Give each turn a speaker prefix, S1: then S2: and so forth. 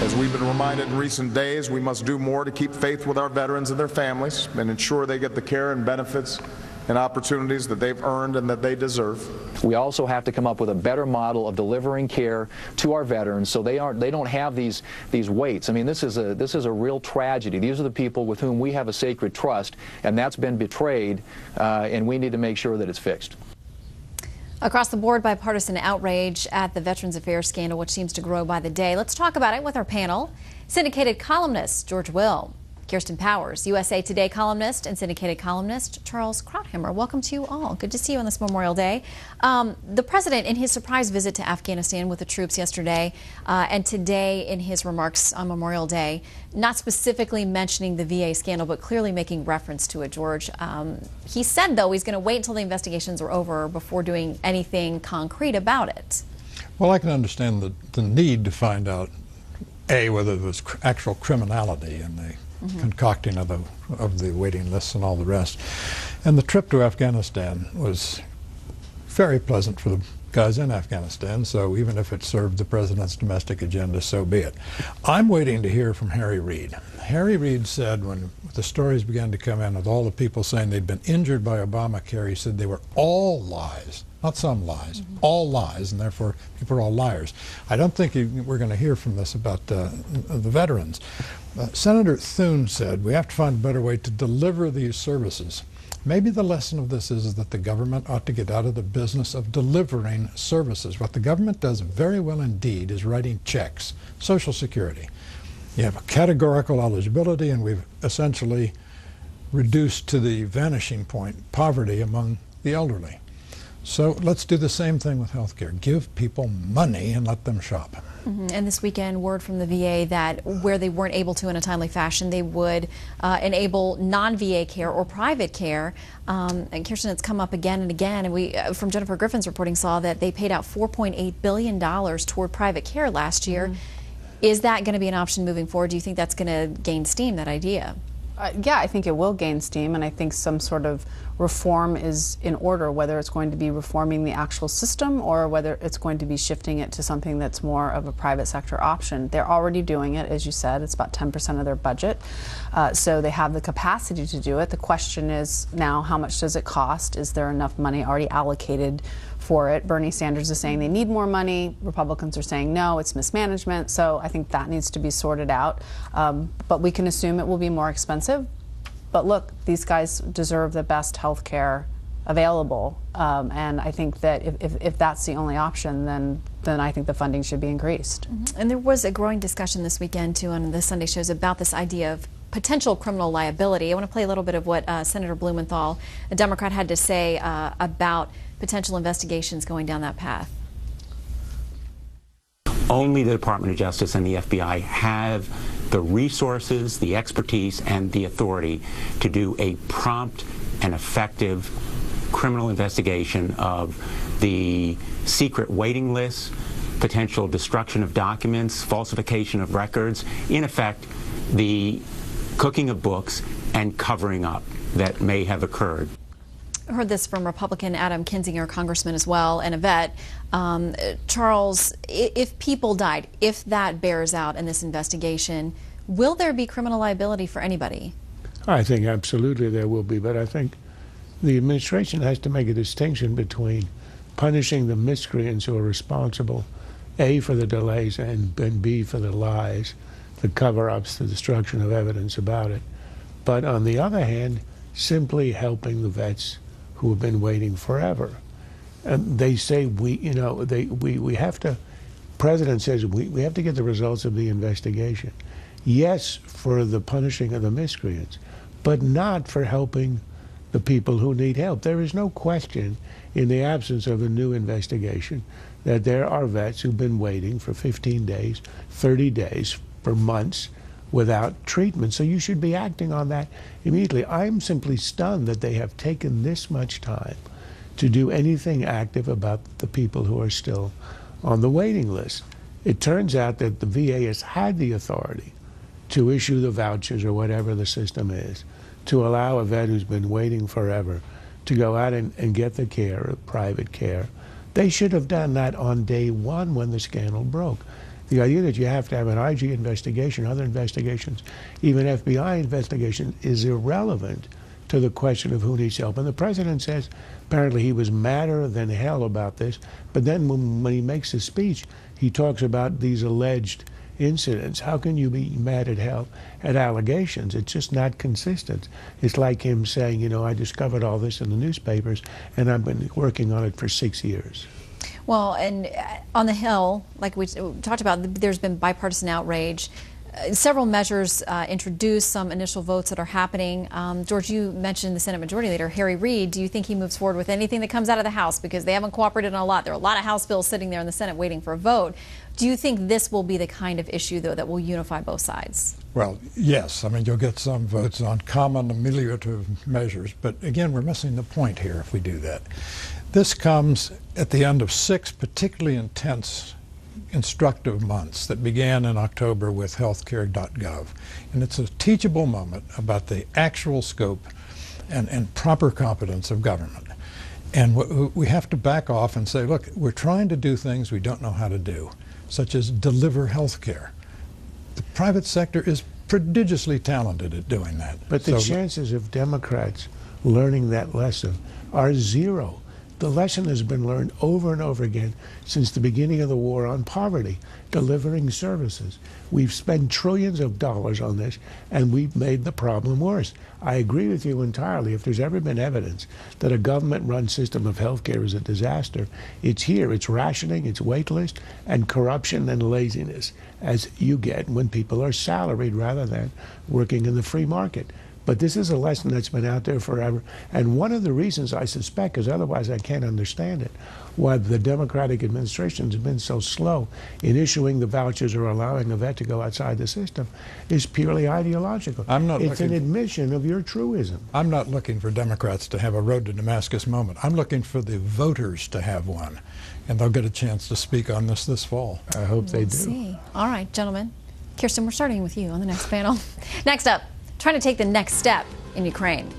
S1: As we've been reminded in recent days, we must do more to keep faith with our veterans and their families and ensure they get the care and benefits and opportunities that they've earned and that they deserve.
S2: We also have to come up with a better model of delivering care to our veterans so they don't have these waits. I mean, this is a real tragedy. These are the people with whom we have a sacred trust, and that's been betrayed, and we need to make sure that it's fixed.
S3: Across the board, bipartisan outrage at the Veterans Affairs scandal, which seems to grow by the day. Let's talk about it with our panel. Syndicated columnist George Will, Kirsten Powers, USA Today columnist, and syndicated columnist Charles Krauthammer. Welcome to you all. Good to see you on this Memorial Day. The president, in his surprise visit to Afghanistan with the troops yesterday and today in his remarks on Memorial Day, not specifically mentioning the VA scandal, but clearly making reference to it, George. He said, though, he's going to wait until the investigations are over before doing anything concrete about it.
S4: Well, I can understand the need to find out, A, whether there was actual criminality in the concocting of the waiting lists and all the rest. And the trip to Afghanistan was very pleasant for the guys in Afghanistan, so even if it served the president's domestic agenda, so be it. I'm waiting to hear from Harry Reid. Harry Reid said when the stories began to come in with all the people saying they'd been injured by Obamacare, he said they were all lies. Not some lies, all lies, and therefore people are all liars. I don't think we're going to hear from this about the veterans. Senator Thune said we have to find a better way to deliver these services. Maybe the lesson of this is that the government ought to get out of the business of delivering services. What the government does very well indeed is writing checks, Social Security. You have a categorical eligibility, and we've essentially reduced to the vanishing point poverty among the elderly. So let's do the same thing with health care. Give people money and let them shop.
S3: And this weekend, word from the VA that where they weren't able to in a timely fashion, they would enable non-VA care or private care. And Kirsten, it's come up again and again. And we, from Jennifer Griffin's reporting, saw that they paid out $4.8 billion toward private care last year. Is that going to be an option moving forward? Do you think that's going to gain steam, that idea?
S5: Yeah, I think it will gain steam, and I think some sort of reform is in order, whether it's going to be reforming the actual system or whether it's going to be shifting it to something that's more of a private sector option. They're already doing it, as you said. It's about 10% of their budget, so they have the capacity to do it. The question is now, how much does it cost? Is there enough money already allocated for it? Bernie Sanders is saying they need more money. Republicans are saying no, it's mismanagement. So I think that needs to be sorted out. But we can assume it will be more expensive. But look, these guys deserve the best health care available. And I think that if that's the only option, then I think the funding should be increased.
S3: And there was a growing discussion this weekend, too, on the Sunday shows about this idea of potential criminal liability. I want to play a little bit of what Senator Blumenthal, a Democrat, had to say about potential investigations going down that path.
S6: Only the Department of Justice and the FBI have the resources, the expertise, and the authority to do a prompt and effective criminal investigation of the secret waiting lists, potential destruction of documents, falsification of records, in effect, the cooking of books and covering up that may have occurred.
S3: I heard this from Republican Adam Kinzinger, congressman as well, and a vet. Charles, if people died, if that bears out in this investigation, will there be criminal liability for anybody?
S7: I think absolutely there will be, but I think the administration has to make a distinction between punishing the miscreants who are responsible, A, for the delays, and B, for the lies, the cover-ups, the destruction of evidence about it. But on the other hand, simply helping the vets who have been waiting forever. And they say we have to, President says we have to get the results of the investigation. Yes, for the punishing of the miscreants, but not for helping the people who need help. There is no question, in the absence of a new investigation, that there are vets who've been waiting for 15 days, 30 days, for months without treatment. So you should be acting on that immediately. I'm simply stunned that they have taken this much time to do anything active about the people who are still on the waiting list. It turns out that the VA has had the authority to issue the vouchers or whatever the system is, to allow a vet who's been waiting forever to go out and get the care, private care. They should have done that on day one when the scandal broke. The idea that you have to have an IG investigation, other investigations, even FBI investigation, is irrelevant to the question of who needs help. And the president says apparently he was madder than hell about this, but then when he makes his speech, he talks about these alleged incidents. How can you be mad at hell at allegations? It's just not consistent. It's like him saying, you know, I discovered all this in the newspapers and I've been working on it for 6 years.
S3: Well, and on the Hill, like we talked about, there's been bipartisan outrage. Several measures introduced, some initial votes that are happening. George, you mentioned the Senate Majority Leader, Harry Reid. Do you think he moves forward with anything that comes out of the House? Because they haven't cooperated on a lot. There are a lot of House bills sitting there in the Senate waiting for a vote. Do you think this will be the kind of issue, though, that will unify both sides?
S4: Well, yes. I mean, you'll get some votes on common ameliorative measures, but again, we're missing the point here if we do that. This comes at the end of 6 particularly intense, instructive months that began in October with healthcare.gov. And it's a teachable moment about the actual scope and proper competence of government. And we have to back off and say, look, we're trying to do things we don't know how to do, such as deliver health care. The private sector is prodigiously talented at doing that.
S7: But the chances of Democrats learning that lesson are zero. The lesson has been learned over and over again since the beginning of the war on poverty, delivering services. We've spent trillions of dollars on this, and we've made the problem worse. I agree with you entirely. If there's ever been evidence that a government-run system of health care is a disaster, it's here. It's rationing, it's wait list, and corruption and laziness, as you get when people are salaried rather than working in the free market. But this is a lesson that's been out there forever. And one of the reasons I suspect, because otherwise I can't understand it, why the Democratic administration has been so slow in issuing the vouchers or allowing a vet to go outside the system is purely ideological. It's an admission of your truism.
S4: I'm not looking for Democrats to have a road to Damascus moment. I'm looking for the voters to have one. And they'll get a chance to speak on this fall.
S7: I hope they do.
S3: See. All right, gentlemen. Kirsten, we're starting with you on the next panel. Next up, trying to take the next step in Ukraine.